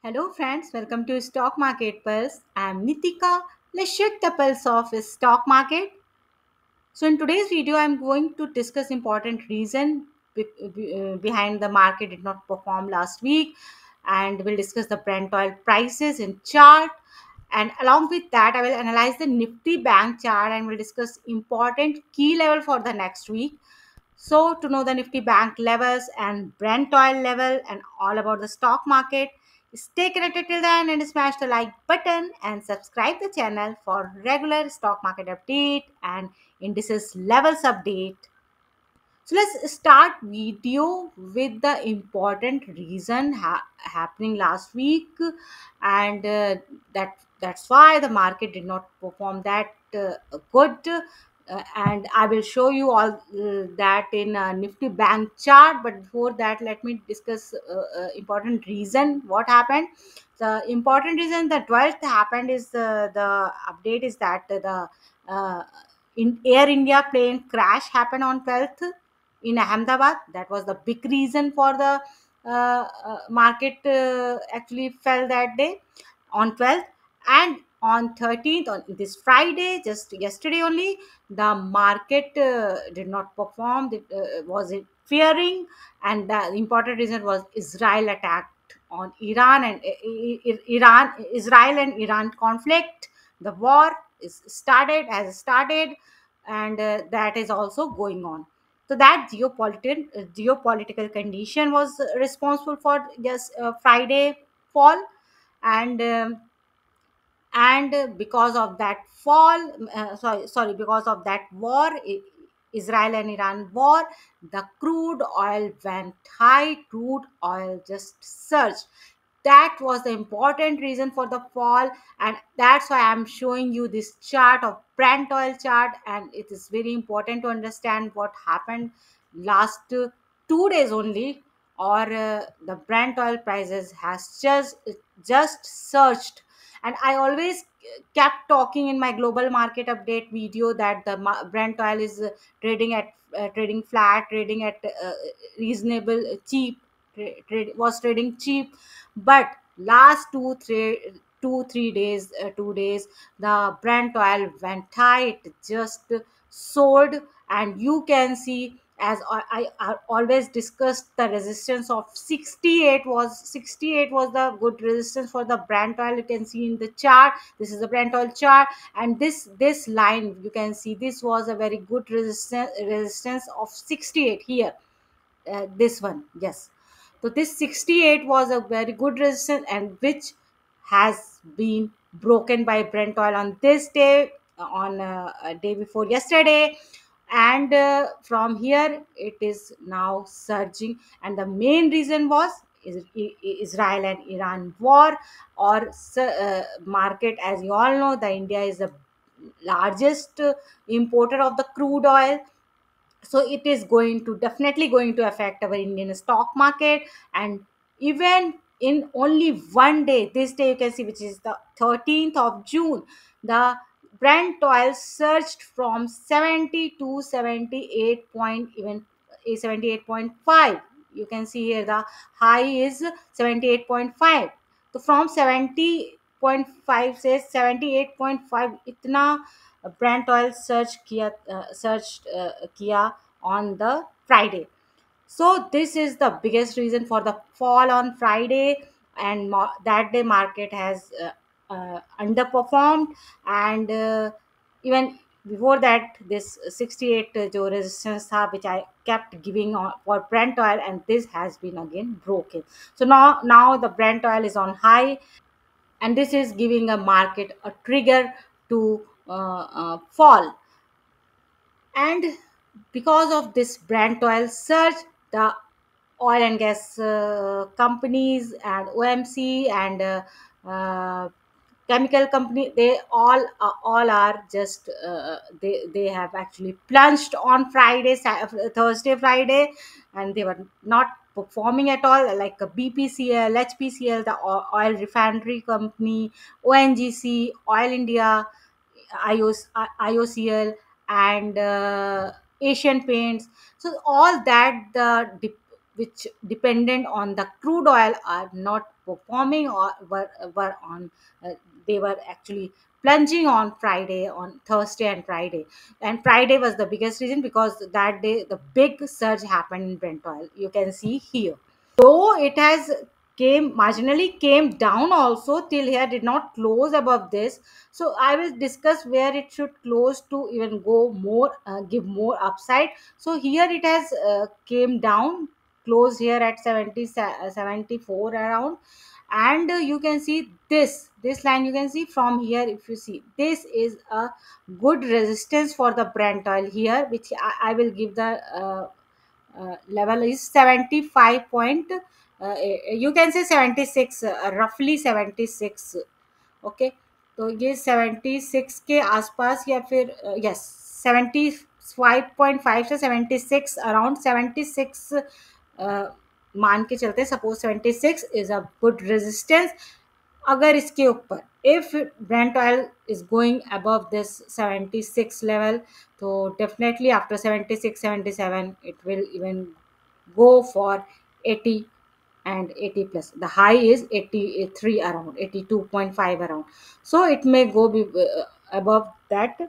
Hello friends, welcome to Stock Market Pulse. I'm Nitika. Let's check the pulse of stock market. So in today's video, I'm going to discuss important reason behind the market did not perform last week, and we'll discuss the Brent oil prices in chart. And along with that, I will analyze the Nifty Bank chart and we'll discuss important key level for the next week. So, to know the Nifty Bank levels and Brent oil level and all about the stock market, stay connected till then and smash the like button and subscribe the channel for regular stock market update and indices levels update. So let's start video with the important reason happening last week, and that's why the market did not perform that good. And I will show you all that in Nifty Bank chart. But before that, let me discuss important reason what happened. The important reason the 12th happened is the update is that the uh, in Air India plane crash happened on 12th in Ahmedabad. That was the big reason for the market actually fell that day on 12th. And on 13th, on this Friday, just yesterday only, the market did not perform. It was it fearing, and the important reason was Israel attacked on Iran and Israel and Iran conflict. The war is started has started, and that is also going on. So that geopolitical condition was responsible for just Friday fall, and because of that because of that war, Israel and Iran war, the crude oil went high. Crude oil just surged. That was the important reason for the fall, and that's why I'm showing you this chart of Brent oil chart. And it is very important to understand what happened last 2 days only, or the Brent oil prices has just surged. And I always kept talking in my global market update video that the Brent oil is trading at trading flat, trading at reasonable cheap, was trading cheap. But last 2 3 days 2 days, the Brent oil went high. It just soared, and you can see, as I always discussed, the resistance of 68 was the good resistance for the Brent oil. You can see in the chart. This is the Brent oil chart, and this line you can see, this was a very good resistance of 68 here. This one, yes. So this 68 was a very good resistance, and which has been broken by Brent oil on this day, on a day before yesterday. And from here it is now surging, and the main reason was Israel and Iran war, or market. As you all know, the India is the largest importer of the crude oil, so it is going to definitely going to affect our Indian stock market. And even in only one day, this day you can see, which is the 13th of June, the Brent oil surged from 70 to 78 point, even 78.5. You can see here the high is 78.5. So from 70.5 says 78.5, itna Brent oil surged किया on the Friday. So this is the biggest reason for the fall on Friday, and that day market has underperformed. And even before that, this 68 जो resistance था, which I kept giving on for Brent oil, and this has been again broken. So now the Brent oil is on high, and this is giving a market a trigger to fall. And because of this Brent oil surge, the oil and gas companies and OMC and uh, chemical company, they all are just they have actually plunged on Thursday, Friday, and they were not performing at all, like a BPCL, HPCL, the oil refinery company, ONGC, Oil India, IOCL, and Asian Paints. So all that the which dependent on the crude oil are not performing, or were on they were actually plunging on Friday, on Thursday and Friday. And Friday was the biggest reason, because that day the big surge happened in Brent oil. You can see here, though it has came marginally came down also till here, did not close above this. So I will discuss where it should close to even go more, give more upside. So here it has came down, closed here at 74 around. And you can see this line, you can see from here, if you see, this is a good resistance for the Brent oil here, which I will give the level is 75 point, you can say 76, roughly 76. Okay, तो ये 76 के आसपास, या फिर yes 75.5 से 76, around 76 मान के चलते, suppose 76 is a good resistance. अगर इसके ऊपर, if brent oil is going above this 76 level, तो definitely after 76 77 it will even go for 80 and 80 plus. The high is 83 around, 82.5 around. So it may go above that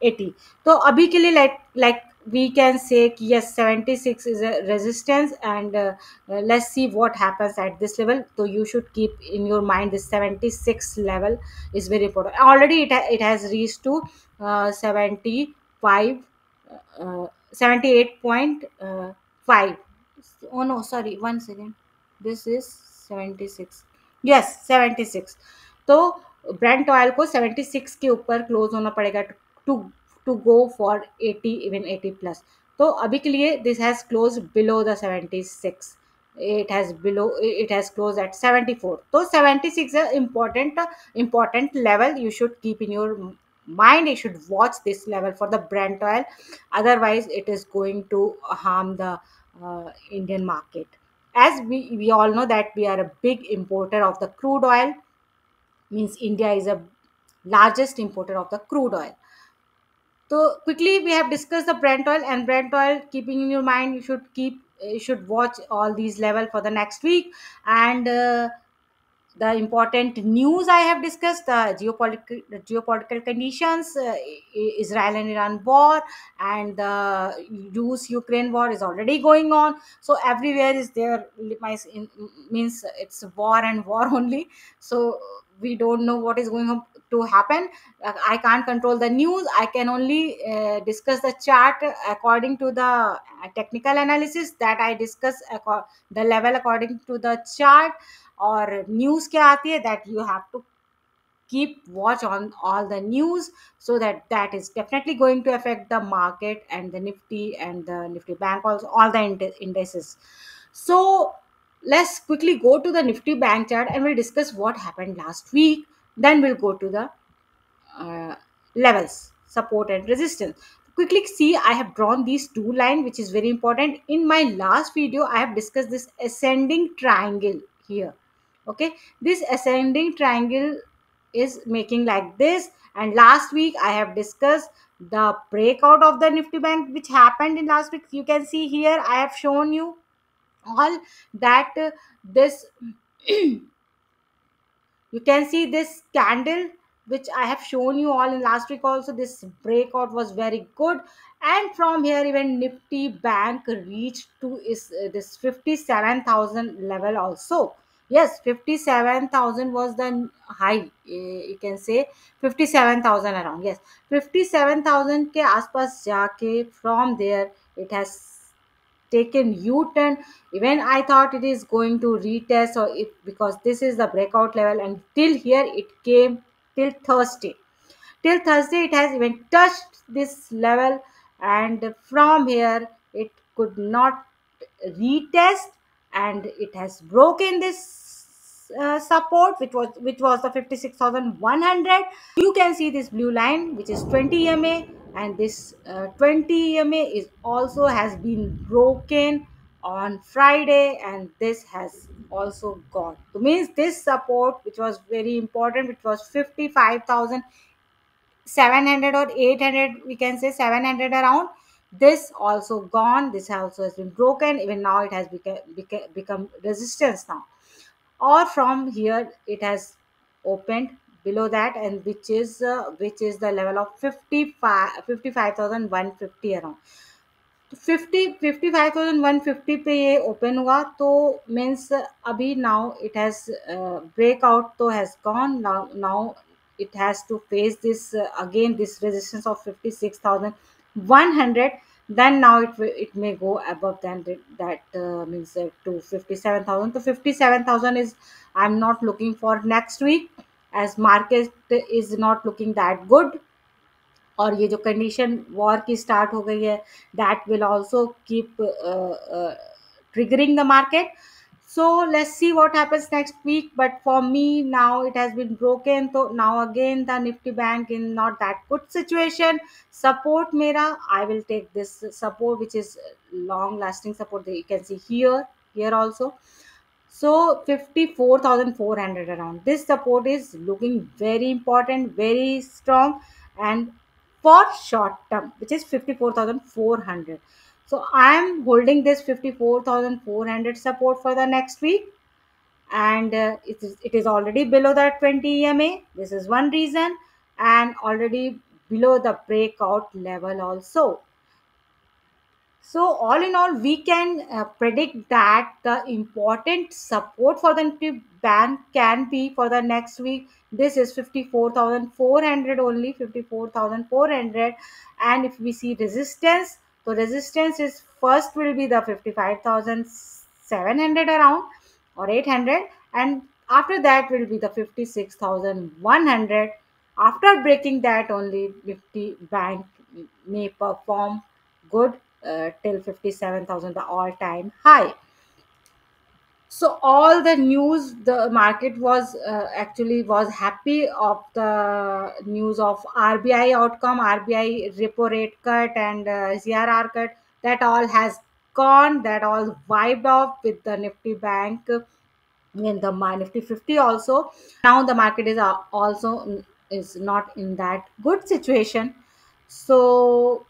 80. So abhi ke liye, like we can say कि yes, 76 is a resistance, and let's see what happens at this level. So you should keep in your mind this 76 level is very important. Already it has reached to 75, 78.5. Oh no, sorry, one second, this is 76, yes 76. तो Brent oil को 76 के ऊपर close होना पड़ेगा to to go for 80, even 80 plus. तो अभी के लिए this has close below the 76, it has closed at 74. So 76 is an important level. You should keep in your mind, you should watch this level for the Brent oil, otherwise it is going to harm the Indian market. As we all know that we are a big importer of the crude oil, means India is a largest importer of the crude oil. So quickly we have discussed the Brent oil, and Brent oil, keeping in your mind, you should watch all these level for the next week. And the important news I have discussed, the geopolitical conditions, Israel and Iran war, and the Rus Ukraine war is already going on. So everywhere is there, means it's war and war only. So we don't know what is going on to happen. I can't control the news. I can only discuss the chart according to the technical analysis that I discuss, the level according to the chart. और news क्या आती है, that you have to keep watch on all the news, so that is definitely going to affect the market and the Nifty and the Nifty Bank, also all the indices. So let's quickly go to the Nifty Bank chart, and we'll discuss what happened last week. Then we'll go to the uh, levels, support and resistance. Quickly see, I have drawn these two lines, which is very important. In my last video I have discussed this ascending triangle here. Okay, this ascending triangle is making like this, and last week I have discussed the breakout of the Nifty Bank, which happened in last week. You can see here I have shown you all that this you can see this candle, which I have shown you all in last week also. This breakout was very good, and from here even Nifty Bank reached to is this 57,000 level also. Yes, 57,000 was the high. You can say 57,000 around. Yes, 57,000 के आसपास जाके from there it has taken U-turn. Even I thought it is going to retest, or it, because this is the breakout level, and till here it came till Thursday. Till Thursday it has even touched this level, and from here it could not retest, and it has broken this support, which was the 56,100. You can see this blue line, which is 20 EMA, and this 20 EMA is also has been broken on Friday, and this has also gone. So means this support, which was very important, which was 55,700 or 800, we can say 700 around. This also gone, this also has been broken, even now it has become resistance now, or from here it has opened below that, and which is the level of 55,150 around. 55,150 पे ये open हुआ तो means अभी now it has breakout तो has gone now it has to face this again this resistance of 56,100. Then now it may go above than that means to 57,000. So 57,000 is I'm not looking for next week, as market is not looking that good, और ये जो condition war की start हो गई है that will also keep triggering the market. So let's see what happens next week, but for me now it has been broken, so now again the nifty bank in not that good situation. Support mera, I will take this support which is long lasting support that you can see here also. So 54,400 around. This support is looking very important, very strong, and for short term, which is 54,400. So I am holding this 54,400 support for the next week, and it is already below the 20 EMA. This is one reason, and already below the breakout level also. So all in all, we can predict that the important support for the Nifty bank can be for the next week. This is 54,400 only, 54,400. And if we see resistance, so resistance is first will be the 55,700 around or 800, and after that will be the 56,100. After breaking that, only Nifty bank may perform good till 57,000, the all time high. So all the news, the market was actually was happy of the news of RBI outcome, RBI repo rate cut and CRR cut. That all has gone, that all wiped off with the Nifty bank in the Nifty 50 also. Now the market is also is not in that good situation. So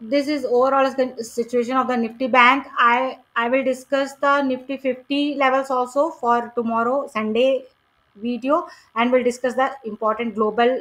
this is overall the situation of the Nifty bank. I will discuss the Nifty 50 levels also for tomorrow Sunday video, and we'll discuss the important global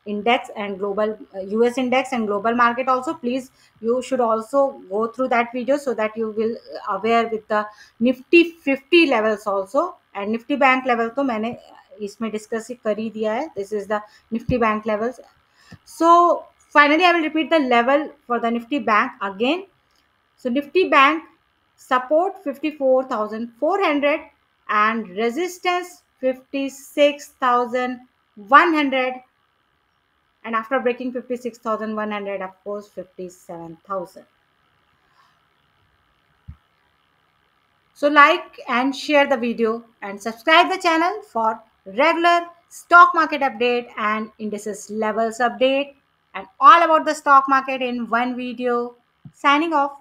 index and global US index and global market also. Please, you should also go through that video so that you will aware with the Nifty 50 levels also. And Nifty bank level तो मैंने इसमें discuss कर ही दिया है. This is the Nifty bank levels. So finally, I will repeat the level for the Nifty bank again. So Nifty bank support 54,400 and resistance 56,100, and after breaking 56,100, of course 57,000. So like and share the video and subscribe the channel for regular stock market update and indices levels update and all about the stock market in one video. Signing off.